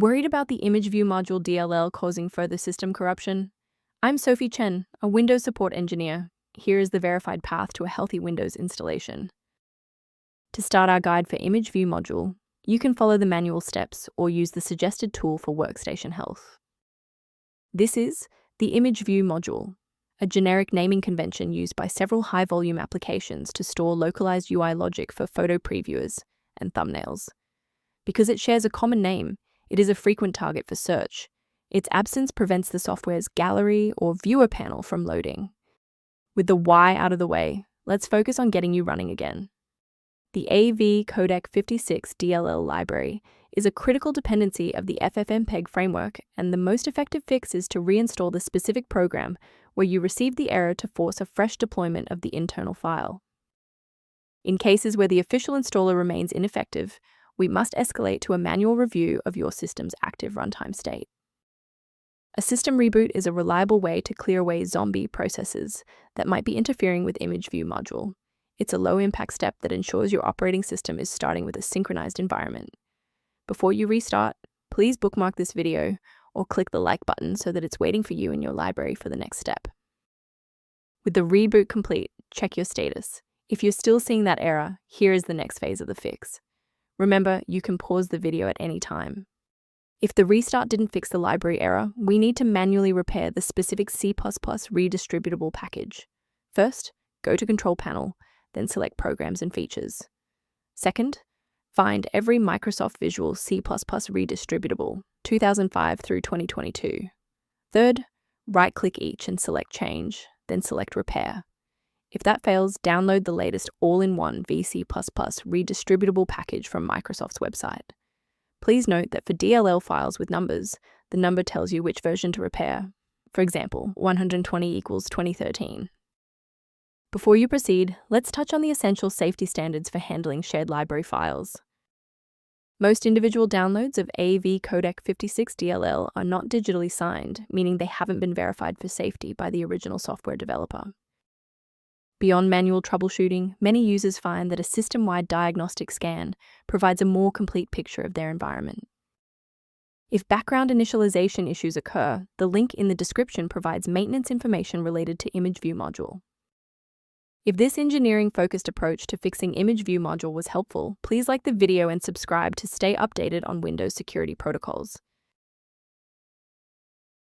Worried about the Imageview module DLL causing further system corruption? I'm Sophie Chen, a Windows support engineer. Here is the verified path to a healthy Windows installation. To start our guide for Imageview module, you can follow the manual steps or use the suggested tool for workstation health. This is the Imageview module, a generic naming convention used by several high-volume applications to store localized UI logic for photo previewers and thumbnails. Because it shares a common name, it is a frequent target for search. Its absence prevents the software's gallery or viewer panel from loading. With the why out of the way, let's focus on getting you running again. The AV Codec 56 DLL library is a critical dependency of the FFmpeg framework, and the most effective fix is to reinstall the specific program where you received the error to force a fresh deployment of the internal file. In cases where the official installer remains ineffective, we must escalate to a manual review of your system's active runtime state. A system reboot is a reliable way to clear away zombie processes that might be interfering with Imageview module. It's a low-impact step that ensures your operating system is starting with a synchronized environment. Before you restart, please bookmark this video or click the like button so that it's waiting for you in your library for the next step. With the reboot complete, check your status. If you're still seeing that error, here is the next phase of the fix. Remember, you can pause the video at any time. If the restart didn't fix the library error, we need to manually repair the specific C++ redistributable package. First, go to Control Panel, then select Programs and Features. Second, find every Microsoft Visual C++ redistributable, 2005 through 2022. Third, right-click each and select Change, then select Repair. If that fails, download the latest all-in-one VC++ redistributable package from Microsoft's website. Please note that for DLL files with numbers, the number tells you which version to repair. For example, 120 equals 2013. Before you proceed, let's touch on the essential safety standards for handling shared library files. Most individual downloads of AV Codec 56 DLL are not digitally signed, meaning they haven't been verified for safety by the original software developer. Beyond manual troubleshooting, many users find that a system-wide diagnostic scan provides a more complete picture of their environment. If background initialization issues occur, the link in the description provides maintenance information related to Imageview module. If this engineering-focused approach to fixing Imageview module was helpful, please like the video and subscribe to stay updated on Windows security protocols.